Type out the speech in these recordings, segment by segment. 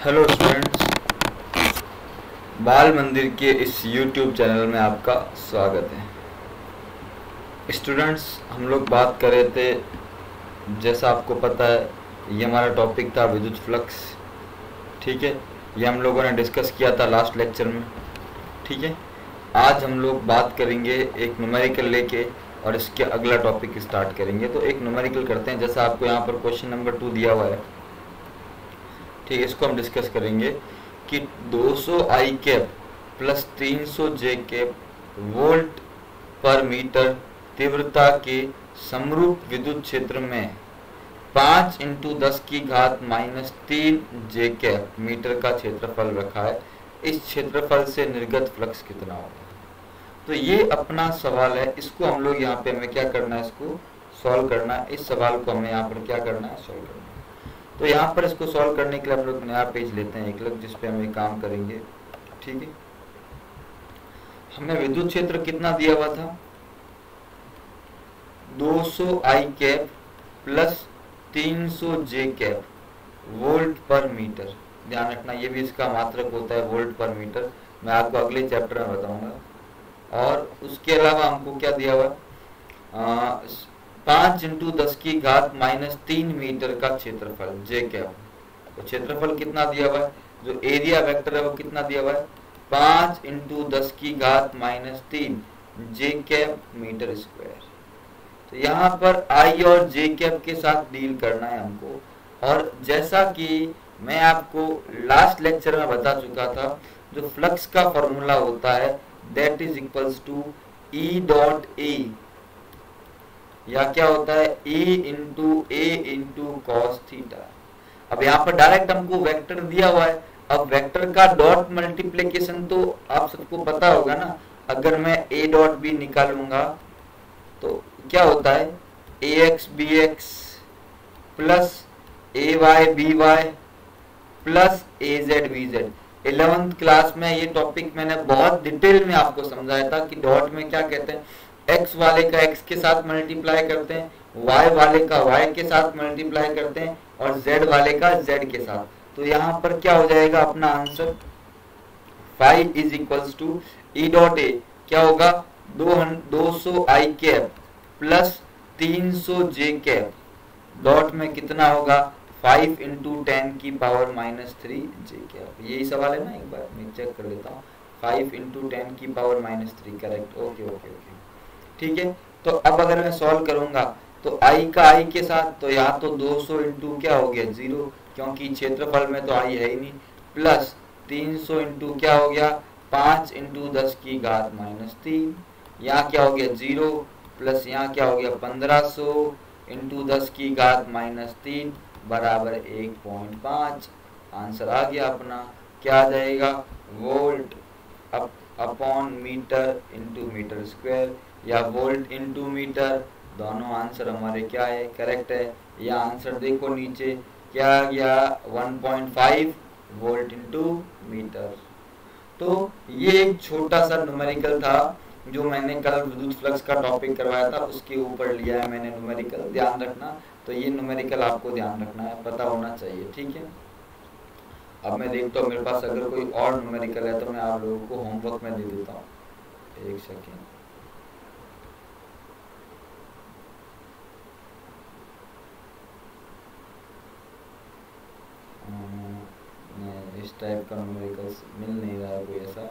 Hello students, बाल मंदिर के इस YouTube चैनल में आपका स्वागत है। स्टूडेंट्स, हम लोग बात कर रहे थे, जैसा आपको पता है ये हमारा टॉपिक था विद्युत फ्लक्स। ठीक है, ये हम लोगों ने डिस्कस किया था लास्ट लेक्चर में। ठीक है, आज हम लोग बात करेंगे एक न्यूमेरिकल लेके और इसके अगला टॉपिक स्टार्ट करेंगे। तो एक न्यूमेरिकल करते हैं, जैसा आपको यहाँ पर क्वेश्चन नंबर 2 दिया हुआ है। ठीक है, इसको हम डिस्कस करेंगे कि 200 आई कैप प्लस 300 जे कैप वोल्ट पर मीटर तीव्रता के समरूप विद्युत क्षेत्र में 5 × 10⁻³ जे कैप मीटर का क्षेत्रफल रखा है। इस क्षेत्रफल से निर्गत फ्लक्स कितना होगा? तो ये अपना सवाल है। इसको हम लोग यहाँ पे हमें क्या करना है, इसको सॉल्व करना है। इस सवाल को हमें यहाँ पर क्या करना है, सॉल्व करना है। तो यहाँ पर इसको सॉल्व करने के लिए हम लोग नया पेज लेते हैं एक अलग, जिसपे हम ये काम करेंगे। ठीक है, हमें विद्युत क्षेत्र कितना दिया हुआ था? 200 आई कैप प्लस 300 जे कैप वोल्ट पर मीटर। ध्यान रखना, ये भी इसका मात्रक होता है वोल्ट पर मीटर। मैं आपको अगले चैप्टर में बताऊंगा। और उसके अलावा हमको क्या दिया हुआ? 5 × 10⁻³ मीटर का क्षेत्रफल जे कैप। तो क्षेत्रफल कितना दिया हुआ है? जो एरिया वेक्टर है वो कितना दिया हुआ है? 5 × 10⁻³ जे कैप मीटर स्क्वायर। तो यहाँ पर आई और जे कैप के साथ डील करना है हमको। और जैसा कि मैं आपको लास्ट लेक्चर में बता चुका था, जो फ्लक्स का फॉर्मूला होता है that is equals to E.A, या क्या होता है E × cos थीटा। अब यहाँ पर डायरेक्ट हमको वेक्टर दिया हुआ है। अब वेक्टर का डॉट मल्टीप्लिकेशन तो आप सबको पता होगा ना। अगर मैं A.B निकालूंगा तो क्या होता है? AX BX plus AY BY plus AZ BZ। 11th class में ये टॉपिक मैंने बहुत डिटेल में आपको समझाया था कि डॉट में क्या कहते हैं। x वाले का x के साथ मल्टीप्लाई करते हैं, y वाले का y के साथ मल्टीप्लाई करते हैं और z वाले का z के साथ। तो यहाँ पर क्या हो जाएगा अपना आंसर? 5 = E.A क्या होगा? 200 आई कैप प्लस 300 जे कैप डॉट में कितना होगा? 5 × 10⁻³ जे कैप। यही सवाल है ना, एक बार मैं चेक कर लेता हूँ। 5 × 10⁻³ करेक्ट। ओके ओके ओके, ठीक है। तो अब अगर मैं सॉल्व करूंगा तो i का i के साथ, तो यहाँ तो 200 × क्या हो गया? 0, क्योंकि क्षेत्रफल में तो i है ही नहीं। प्लस 300 × क्या हो गया? 5 × 10⁻³ यहाँ क्या हो गया? 0, प्लस यहाँ क्या हो गया? 1500 × 10⁻³ बराबर 1.5। आंसर आ गया अपना। क्या आ जाएगा? Volt upon metre into metre square, या वोल्ट इंटू मीटर। दोनों आंसर हमारे क्या है? करेक्ट है। या आंसर देखो नीचे क्या आ गया? 1.5 वोल्ट इंटू मीटर। तो ये एक छोटा सा न्यूमेरिकल था जो मैंने कल विद्युत फ्लक्स का टॉपिक करवाया था, उसके ऊपर लिया है मैंने न्यूमेरिकल। ध्यान रखना, तो ये न्यूमेरिकल आपको ध्यान रखना है, पता होना चाहिए। ठीक है, अब मैं देखता हूँ मेरे पास अगर कोई और न्यूमेरिकल है तो मैं आप लोगों को होमवर्क में दे देता हूँ। एक सेकेंड। इस टाइप का न्यूमेरिकल मिल नहीं रहा है कोई ऐसा।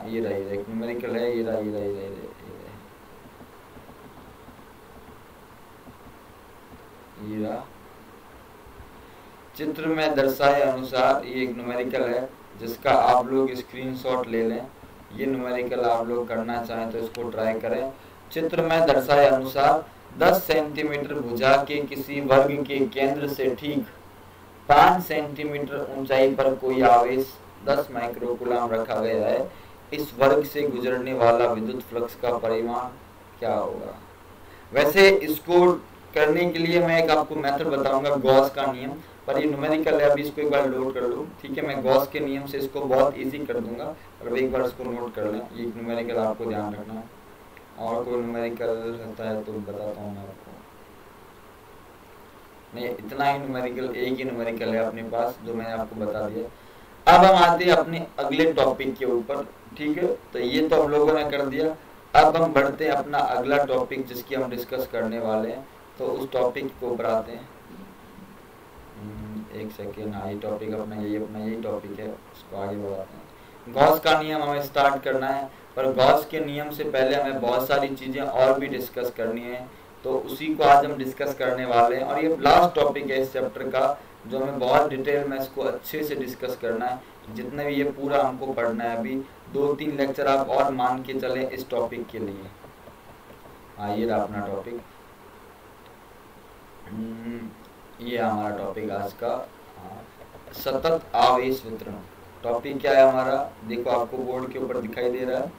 ये रहा एक न्यूमेरिकल है, ये रहा। चित्र में दर्शाए अनुसार ये एक न्यूमेरिकल है जिसका आप लोग स्क्रीनशॉट ले लें। ये न्यूमेरिकल आप लोग करना चाहें तो इसको ट्राई करें। चित्र में दर्शाए अनुसार 10 सेंटीमीटर भुजा के किसी वर्ग के केंद्र से ठीक 5 सेंटीमीटर ऊंचाई पर कोई आवेश 10 माइक्रोकूलम रखा गया है। इस वर्ग से गुजरने वाला विद्युत फ्लक्स का परिमाण क्या होगा? वैसे इसको करने के लिए मैं एक आपको मेथड बताऊंगा, गॉस का नियम। पर ये न्यूमेरिकल है, अभी इसको एक बार लोड कर लो। ठीक है, मैं गॉस के नियम से इसको बहुत इजी कर दूंगा, और एक बार इसको नोट कर लें। ये न्यूमेरिकल आपको ध्यान रखना है। और कोई न्यूमेरिकल रहता है तो बताता हूँ मैं आपको। नहीं, इतना ही न्यूमेरिकल, एक ही न्यूमेरिकल है अपने पास जो मैंने आपको बता दिया। अब हम आते हैं अपने अगले टॉपिक के ऊपर, ठीक है। तो ये तो हम लोगों ने कर दिया। अब हम बढ़ते हैं अपना अगला टॉपिक जिसकी हम डिस्कस करने वाले हैं। तो उस टॉपिक के ऊपर आते हैं। एक सेकेंड, हाँ ये टॉपिक अपना यही टॉपिक है, इसको आगे बढ़ाते हैं। गॉस का नियम हमें स्टार्ट करना है, पर गॉस के नियम से पहले हमें बहुत सारी चीज़ें और भी डिस्कस करनी है, तो उसी को आज हम डिस्कस करने वाले हैं। और ये लास्ट टॉपिक है इस चैप्टर का, जो हमें बहुत डिटेल में इसको अच्छे से डिस्कस करना है। जितने भी ये पूरा हमको पढ़ना है, अभी 2-3 लेक्चर आप और मान के चलें इस टॉपिक के लिए। हाँ ये रहा अपना टॉपिक, ये हमारा टॉपिक आज का, सतत आवेश वितरण। टॉपिक क्या है हमारा, देखो आपको बोर्ड के ऊपर दिखाई दे रहा है,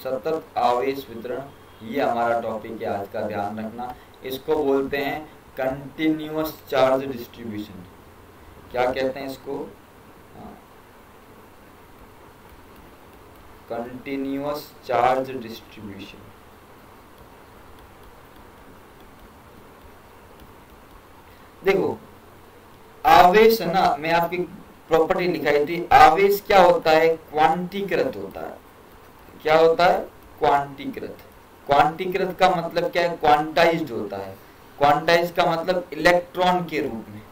सतत आवेश वितरण, ये हमारा टॉपिक है आज का, ध्यान रखना। इसको बोलते हैं कंटिन्यूअस चार्ज डिस्ट्रीब्यूशन। क्या कहते हैं इसको, कंटिन्यूअस चार्ज डिस्ट्रीब्यूशन। देखो आवेश है ना, मैं आपकी प्रॉपर्टी लिखाई थी, आवेश क्या होता है, क्वांटीकृत होता है। क्या होता है, क्वांटीकृत। क्वांटीकृत का मतलब क्या है, क्वांटाइज्ड होता है। क्वांटाइज का मतलब इलेक्ट्रॉन के रूप में।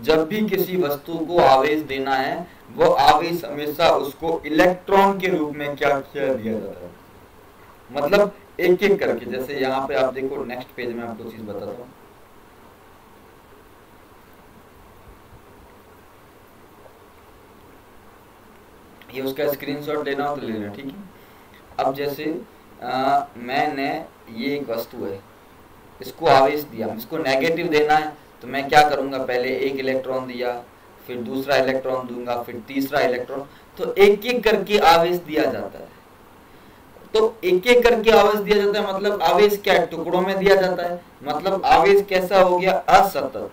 जब भी किसी वस्तु को आवेश देना है, वो आवेश हमेशा उसको इलेक्ट्रॉन के रूप में क्या किया दिया जाता है, मतलब एक एक करके। जैसे यहाँ पे आप देखो, नेक्स्ट पेज में आपको चीज बताता हूँ। ये उसका स्क्रीनशॉट लेना हो तो ले लेना, ठीक है। अब जैसे मैंने, ये एक वस्तु है, इसको आवेश दिया, इसको नेगेटिव देना है, तो मैं क्या करूंगा, पहले एक इलेक्ट्रॉन दिया, फिर दूसरा इलेक्ट्रॉन दूंगा, फिर तीसरा इलेक्ट्रॉन, तो एक एक करके आवेश दिया जाता है। तो एक एक करके आवेश दिया जाता है, मतलब आवेश क्या है, टुकड़ों में दिया जाता है, मतलब आवेश कैसा हो गया, असतत,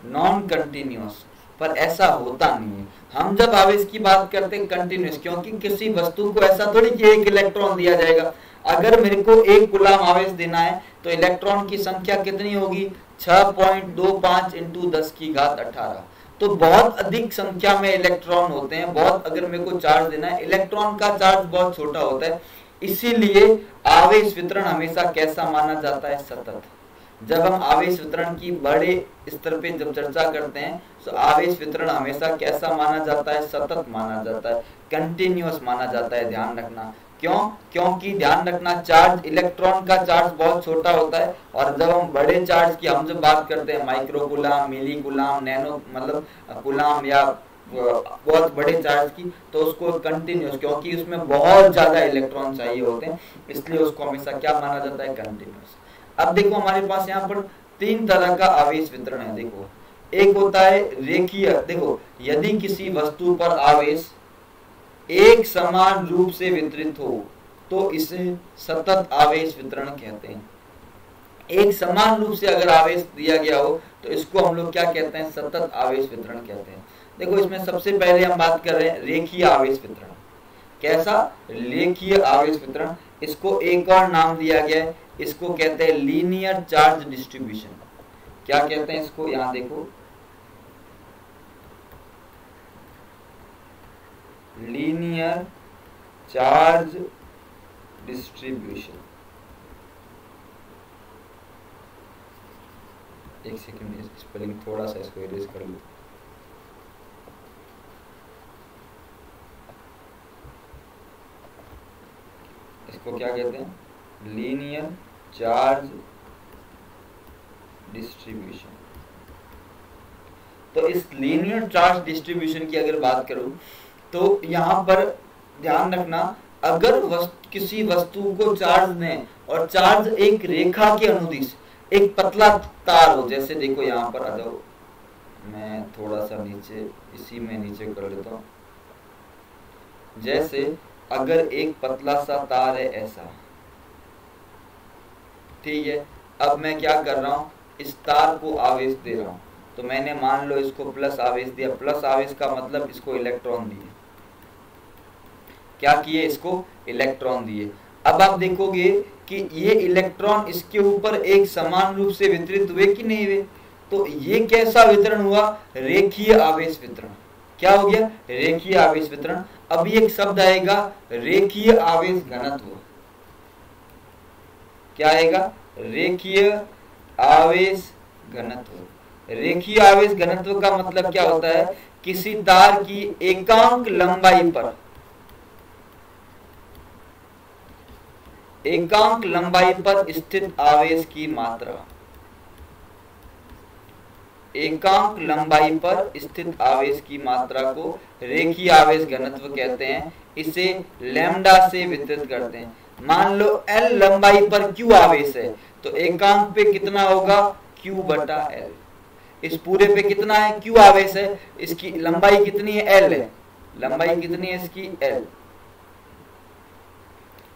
नॉन कंटिन्यूअस। पर ऐसा होता नहीं है। हम जब आवेश की बात करते हैं कंटिन्यूअस, क्योंकि किसी वस्तु को ऐसा थोड़ी कि एक इलेक्ट्रॉन दिया जाएगा। अगर मेरे को 1 कूलम आवेश देना है, तो इलेक्ट्रॉन की संख्या कितनी होगी, 6.25 × 10⁻18। तो बहुत अधिक संख्या में इलेक्ट्रॉन होते हैं। बहुत, अगर मेरे को चार्ज देना है, इलेक्ट्रॉन का चार्ज बहुत छोटा होता है, इसीलिए आवेश वितरण हमेशा कैसा माना जाता है, सतत। जब हम आवेश वितरण की बड़े स्तर पे जब चर्चा करते हैं, तो आवेश वितरण हमेशा कैसा माना जाता है, सतत माना जाता है, कंटिन्यूअस माना जाता है। ध्यान रखना, क्यों, क्योंकि ध्यान रखना, चार्ज, इलेक्ट्रॉन का चार्ज बहुत छोटा होता है, और जब हम बड़े चार्ज की हम जब बात करते हैं, माइक्रो कूलम, मिली कूलम, नैनो मतलब कूलम, या बहुत बड़े चार्ज की, तो उसको कंटिन्यूअस, क्योंकि उसमें बहुत ज्यादा इलेक्ट्रॉन चाहिए होते हैं, इसलिए उसको हमेशा क्या माना जाता है, कंटिन्यूअस। अब देखो हमारे पास यहाँ पर 3 तरह का आवेश वितरण है। देखो, एक होता है रेखीय। देखो, यदि किसी वस्तु पर आवेश एक समान रूप से वितरित हो, तो इसे सतत आवेश वितरण कहते हैं। एक समान रूप से अगर आवेश दिया गया हो, तो इसको हम लोग क्या कहते हैं, सतत आवेश वितरण कहते हैं। देखो, इसमें सबसे पहले हम बात कर रहे हैं रेखीय आवेश वितरण। कैसा, रेखीय आवेश वितरण। इसको एक और नाम दिया गया है, इसको कहते हैं लीनियर चार्ज डिस्ट्रीब्यूशन। क्या कहते हैं इसको, यहां देखो, लीनियर चार्ज डिस्ट्रीब्यूशन। एक सेकंड, स्पेलिंग थोड़ा सा इसको इरेज कर लो। इसको क्या कहते हैं, लीनियर चार्ज डिस्ट्रीब्यूशन। तो इस लीनियर चार्ज डिस्ट्रीब्यूशन की अगर बात करूं, तो यहां पर ध्यान रखना, अगर किसी वस्तु को चार्ज दें, और चार्ज एक रेखा के अनुदिश, एक पतला तार हो, जैसे देखो यहाँ पर आ जाओ, मैं थोड़ा सा नीचे, इसी में नीचे कर लेता हूं। जैसे अगर एक पतला सा तार है ऐसा, ठीक है, अब मैं क्या कर रहा हूं, इस तार को आवेश दे रहा हूं, तो मैंने मान लो इसको प्लस आवेश दिया। प्लस आवेश का मतलब इसको इलेक्ट्रॉन दिए। क्या किए, इसको इलेक्ट्रॉन दिए। अब आप देखोगे कि ये इलेक्ट्रॉन इसके ऊपर एक समान रूप से वितरित हुए कि नहीं हुए। तो ये कैसा वितरण हुआ, रेखीय आवेश वितरण। क्या हो गया, रेखीय आवेश वितरण। अब एक शब्द आएगा रेखीय आवेश घनत्व। क्या आएगा, रेखीय आवेश घनत्व। रेखीय आवेश घनत्व का मतलब क्या होता है, किसी तार की एकांक लंबाई पर, एकांक लंबाई पर स्थित आवेश की मात्रा, एकांक लंबाई पर स्थित आवेश की मात्रा को रेखीय आवेश घनत्व कहते हैं। इसे लैम्डा से वितरित करते हैं। मान लो L लंबाई पर Q आवेश है, तो एकांक पे कितना होगा, Q बटा L। इस पूरे पे कितना है, Q आवेश है, इसकी लंबाई कितनी है, L है। लंबाई कितनी है इसकी, L।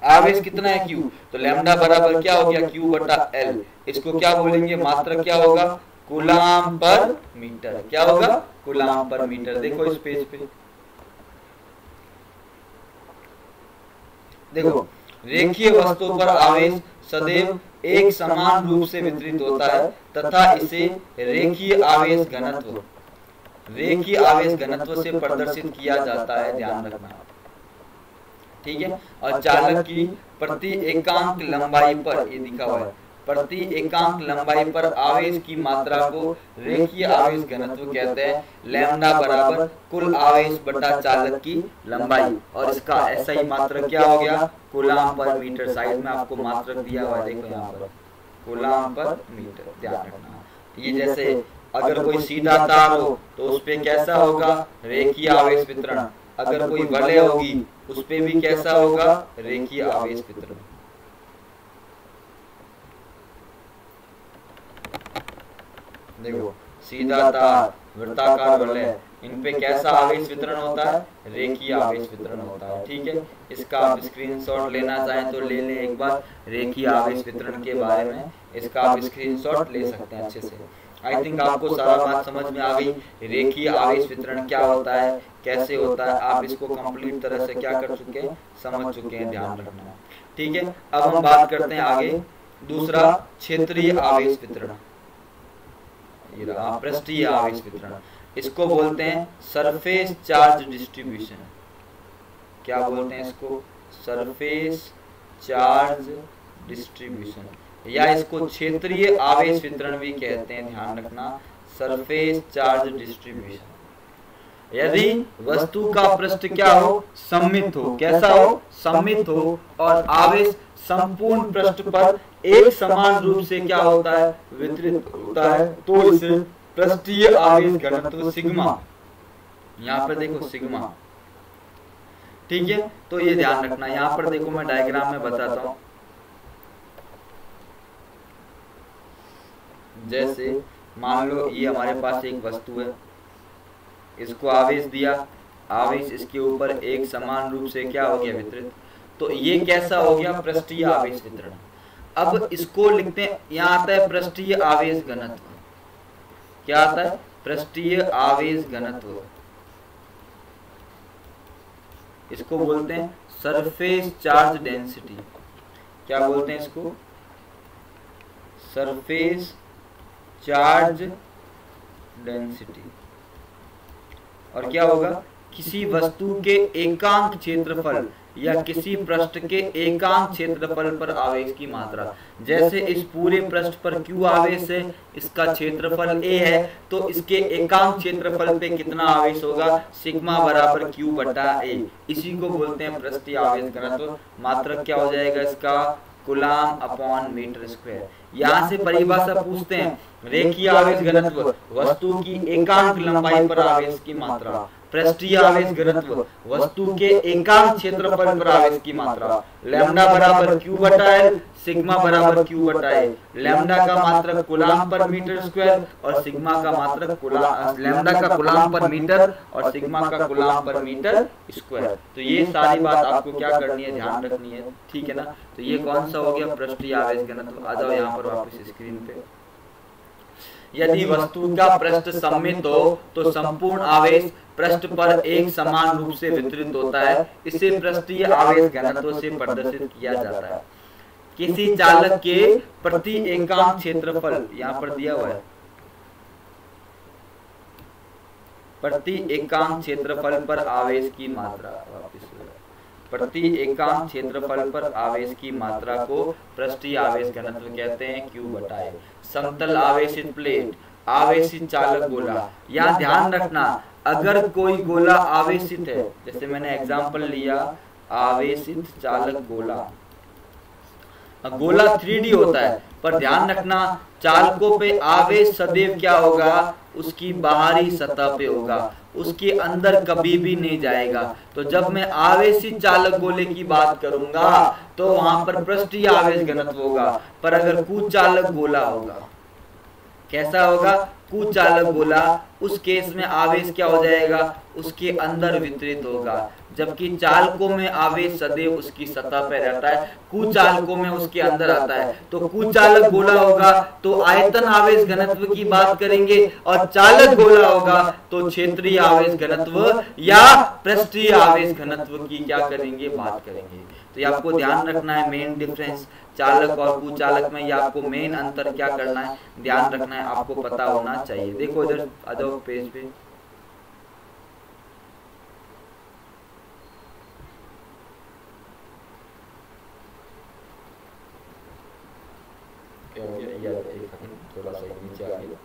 आवेश कितना है, Q। तो लैम्डा बराबर क्या हो गया, Q बटा L। इसको क्या बोलेंगे, मात्रक क्या होगा, कूलाम पर मीटर। क्या होगा, कूलाम पर मीटर। देखो इस पेज पे देखो, रेखीय वस्तु पर आवेश सदैव एक समान रूप से वितरित होता है तथा इसे रेखीय आवेश घनत्व, रेखीय आवेश घनत्व से प्रदर्शित किया जाता है, ध्यान रखना। ठीक है। और चालक की प्रति एकांक लंबाई पर, ये लिखा हुआ है, प्रति एकांक लंबाई पर आवेश की मात्रा को रेखीय आवेश घनत्व कहते हैं। लैम्डा बराबर कुल आवेश बटा चालक की लंबाई, और इसका ऐसा ही मात्रक क्या हो गया, कूलाम पर मीटर। साइड में आपको मात्रक दिया हुआ है, देखो यहाँ पर कूलाम पर मीटर, ध्यान रखना। ये जैसे अगर कोई सीधा तार हो तो उस पे कैसा होगा, रेखीय आवेश वितरण। अगर कोई वलय होगी उस पे भी कैसा होगा, रेखीय आवेश वितरण। देखो सीधा तार, वृत्ताकार वलय, इन पे कैसा आवेश वितरण होता है, रेखीय आवेश वितरण होता है। ठीक है। इसका आप स्क्रीनशॉट लेना चाहें तो ले लें एक बार, रेखीय आवेश वितरण के बारे में इसका आप स्क्रीनशॉट ले सकते हैं अच्छे से। आई थिंक आपको सारा बात समझ में आ गई, रेखीय आवेश वितरण क्या होता है, कैसे होता है, आप इसको कंप्लीट तरह से क्या कर चुके हैं, समझ चुके हैं, ध्यान रखना। ठीक है। अब हम बात करते हैं आगे, दूसरा क्षेत्रीय आवेश वितरण, पृष्ठीय आवेश वितरण। इसको बोलते हैं सरफेस चार्ज डिस्ट्रीब्यूशन। क्या बोलते हैं इसको, सरफेस चार्ज डिस्ट्रीब्यूशन, या इसको क्षेत्रीय आवेश वितरण भी कहते हैं, ध्यान रखना, सरफेस चार्ज डिस्ट्रीब्यूशन। यदि वस्तु का पृष्ठ क्या हो, सममित हो, कैसा हो, सममित हो, और आवेश संपूर्ण पृष्ठ पर एक समान रूप से क्या होता है, वितरित होता है, तो इसे पृष्ठीय आवेश घनत्व सिग्मा, यहाँ पर देखो सिग्मा। ठीक है। तो ये ध्यान रखना, यहाँ पर देखो मैं डायग्राम में बताता हूँ। जैसे मान लो ये हमारे पास एक वस्तु है, इसको आवेश दिया, आवेश इसके ऊपर एक समान रूप से क्या हो गया, वितरित। तो ये कैसा हो गया, पृष्ठीय आवेश वितरण। अब इसको लिखते हैं, यहाँ आता है पृष्ठीय आवेश घनत्व। क्या आता है, पृष्ठीय आवेश घनत्व। इसको बोलते हैं सरफेस चार्ज डेंसिटी। क्या बोलते हैं इसको, सरफेस चार्ज डेंसिटी। और क्या होगा, किसी वस्तु के एकांक क्षेत्रफल या किसी पृष्ठ के एकांक क्षेत्रफल पर आवेश की मात्रा। जैसे इस पूरे पृष्ठ पर Q आवेश है, इसका क्षेत्रफल A है, तो इसके एकांक क्षेत्रफल पे कितना आवेश होगा, सिग्मा बराबर Q बटा A। इसी को बोलते हैं पृष्ठीय आवेश घनत्व। मात्रक क्या हो जाएगा इसका, कूलाम अपॉन मीटर स्क्वायर। यहाँ से परिभाषा पूछते हैं, रेखीय आवेश घनत्व वस्तु की एकांक लंबाई पर आवेश की मात्रा, पृष्ठीय आवेश घनत्व वस्तु के एकांक क्षेत्रफल पर आवेश की मात्रा। लैम्डा बराबर Q बटा L, सिग्मा बराबर Q बटा A। लैम्डा का मात्रक कूलाम पर मीटर स्क्वायर और सिग्मा का मात्रक लैम्डा का कूलाम पर मीटर और सिग्मा का कूलाम पर मीटर स्क्वायर। तो ये सारी बात आपको क्या करनी है, ध्यान रखनी है। ठीक है ना। तो ये कौन सा हो गया, पृष्ठीय आवेश घनत्व। आ जाओ यहाँ पर वापस स्क्रीन पे। यदि वस्तु का पृष्ठ सममित हो तो संपूर्ण आवेश पृष्ठ पर एक समान रूप से वितरित होता है। इसे पृष्ठीय आवेश घनत्व से प्रदर्शित किया जाता है। किसी चालक के प्रति एकांक क्षेत्रफल, यहाँ पर दिया हुआ है, प्रति एकांक क्षेत्रफल पर आवेश की मात्रा, प्रति एकांक क्षेत्रफल पर आवेश की मात्रा को पृष्ठीय आवेश घनत्व कहते हैं, Q बटा A। समतल आवेशित प्लेट, आवेशित चालक गोला, यहाँ ध्यान रखना अगर कोई गोला आवेशित है, जैसे मैंने एग्जांपल लिया आवेशित चालक गोला, गोला 3D होता है, पर ध्यान रखना चालकों पे आवेश सदैव क्या होगा, उसकी बाहरी सतह पे होगा, उसके अंदर कभी भी नहीं जाएगा। तो जब मैं आवेशित चालक गोले की बात करूंगा तो वहां पर पृष्ठीय आवेश घनत्व होगा, पर अगर कुचालक गोला होगा, कैसा होगा, कुचालक गोला, उस केस में आवेश क्या हो जाएगा, उसके अंदर वितरित होगा, जबकि चालकों में आवेश सदैव उसकी सतह पर रहता है, कुचालकों में उसके अंदर आता है। तो कुचालक गोला होगा तो आयतन आवेश घनत्व की बात करेंगे, और चालक गोला होगा तो क्षेत्रीय आवेश घनत्व या पृष्ठीय आवेश घनत्व की क्या करेंगे, बात करेंगे। तो ये आपको ध्यान रखना है, मेन डिफरेंस चालक और कुचालक में, ये आपको मेन अंतर क्या करना है, ध्यान रखना है, आपको पता होना चाहिए। देखो इधर आ जाओ पेज पे, क्या हो गया, थोड़ा सा नीचे आ गया,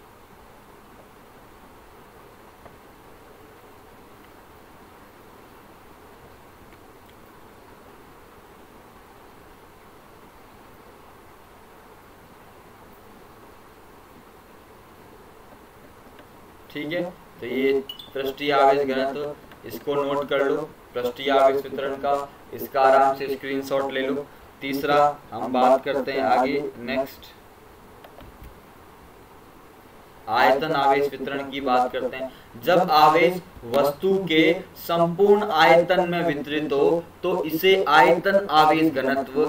ठीक है। तो ये पृष्ठीय आवेश घनत्व, इसको नोट कर लो, पृष्ठीय आवेश वितरण का, इसका आराम से स्क्रीनशॉट ले लो। तीसरा हम बात करते हैं आगे, नेक्स्ट आयतन आवेश वितरण की बात करते हैं। जब आवेश वस्तु के संपूर्ण आयतन में वितरित हो तो इसे आयतन आवेश घनत्व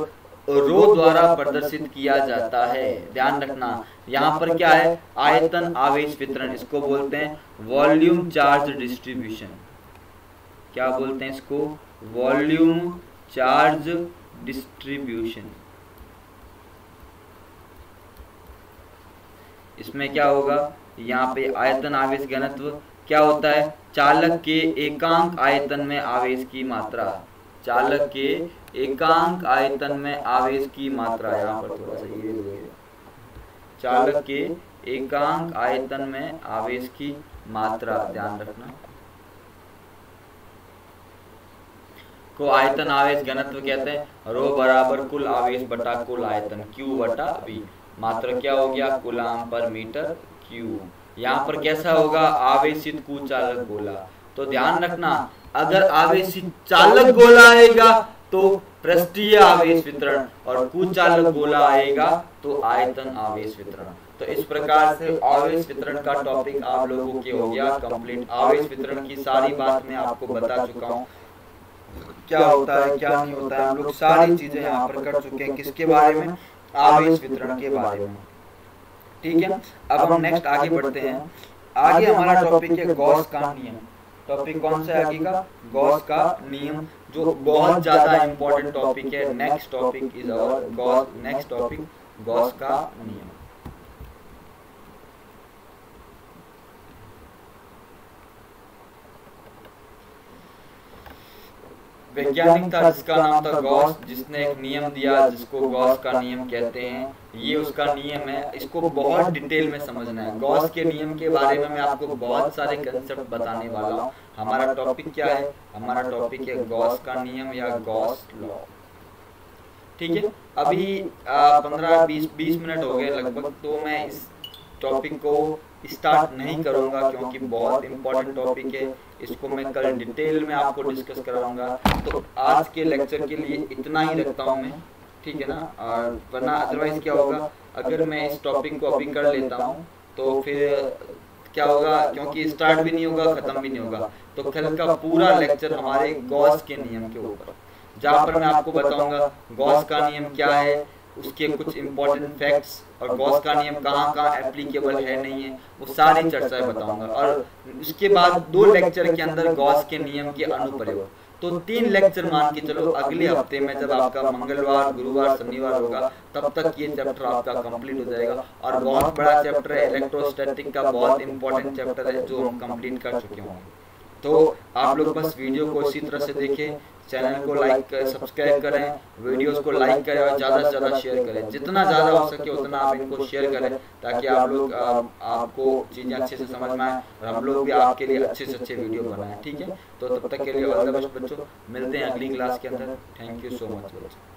रो द्वारा प्रदर्शित किया जाता है। ध्यान रखना यहाँ पर क्या है, आयतन आवेश वितरण, इसको बोलते हैं वॉल्यूम चार्ज डिस्ट्रीब्यूशन। क्या बोलते हैं इसको, वॉल्यूम चार्ज डिस्ट्रीब्यूशन। इसमें क्या होगा, यहाँ पे आयतन आवेश घनत्व क्या होता है, चालक के एकांक आयतन में आवेश की मात्रा, चालक के एकांक आयतन में आवेश की मात्रा, यहाँ पर थोड़ा सा ये हो गया, चालक के एकांक आयतन में आवेश की मात्रा, ध्यान रखना को आयतन आवेश घनत्व कहते हैं। रो बराबर कुल आवेश बटा कुल आयतन, Q बटा V। मात्रा क्या हो गया, कूलाम पर मीटर क्यूब। यहाँ पर कैसा होगा, आवेशित कुचालक गोला। तो ध्यान रखना अगर आवेशित चालक गोला आएगा तो पृष्ठीय आवेश वितरण, और कुचालक गोला आएगा तो आयतन आवेश वितरण। तो इस प्रकार से आवेश वितरण का टॉपिक आप लोगों के हो गया कंप्लीट। आवेश वितरण की सारी बात मैं आपको बता चुका हूँ, क्या होता है क्या नहीं होता है, हम लोग सारी चीजें यहाँ पर कर चुके हैं। किसके बारे में, आवेश वितरण के बारे में, ठीक है। अब हम नेक्स्ट आगे बढ़ते हैं। आगे हमारा टॉपिक है गॉस का नियम। टॉपिक कौन सा है आगे का, गॉस का नियम, जो बहुत ज्यादा इंपॉर्टेंट टॉपिक है। Next topic is our Gauss, next topic Gauss का नियम। वैज्ञानिक था जिसका नाम था गॉस, जिसने एक नियम दिया जिसको गॉस का नियम कहते हैं। ये उसका नियम है, इसको बहुत डिटेल में समझना है। गॉस के नियम के बारे में मैं आपको बहुत सारे कंसेप्ट बताने वाला हूँ। हमारा टॉपिक क्या है, हमारा टॉपिक है गॉस का नियम या गॉस लॉ, ठीक है। अभी 15-20 मिनट हो गए लगभग, तो मैं इस टॉपिक को स्टार्ट नहीं करूंगा क्योंकि बहुत इंपॉर्टेंट टॉपिक है। इसको मैं कल डिटेल में आपको डिस्कस कराऊंगा। तो आज के लेक्चर के लिए इतना ही रखता हूं मैं, ठीक है ना। और वरना अदरवाइज क्या होगा, अगर मैं इस टॉपिक को अभी कर लेता हूं तो फिर क्या होगा, क्योंकि स्टार्ट भी नहीं होगा खत्म भी नहीं होगा। तो कल का पूरा लेक्चर हमारे गॉस के नियम के ऊपर, जहाँ पर मैं आपको बताऊंगा गॉस का नियम क्या है, उसके कुछ इंपॉर्टेंट फैक्ट्स, और गॉस का नियम कहाँ कहाँ एप्लीकेबल है नहीं है, वो सारी चर्चाएं बताऊंगा। और उसके बाद 2 लेक्चर के अंदर गॉस के नियम के अनुप्रयोग, तो 3 लेक्चर मान के चलो अगले हफ्ते में जब आपका मंगलवार, गुरुवार, शनिवार होगा तब तक ये चैप्टर आपका कंप्लीट हो जाएगा। और बहुत बड़ा चैप्टर है, इलेक्ट्रोस्टैटिक का बहुत इंपॉर्टेंट चैप्टर है जो हम कंप्लीट कर चुके होंगे। तो आप लोग बस वीडियो को इसी तरह से देखें, चैनल को लाइक करें, सब्सक्राइब करें, वीडियोस को लाइक करें और ज़्यादा से ज़्यादा शेयर करें। जितना ज़्यादा हो सके उतना आप इनको शेयर करें ताकि आप लोग आपको चीज़ें अच्छे से समझ में आए और हम लोग भी आपके लिए अच्छे से अच्छे वीडियो बनाएं। ठीक है, तो तब तक के लिए ऑल द बेस्ट बच्चों, मिलते हैं अगली क्लास के अंदर। थैंक यू सो मच बच्चों।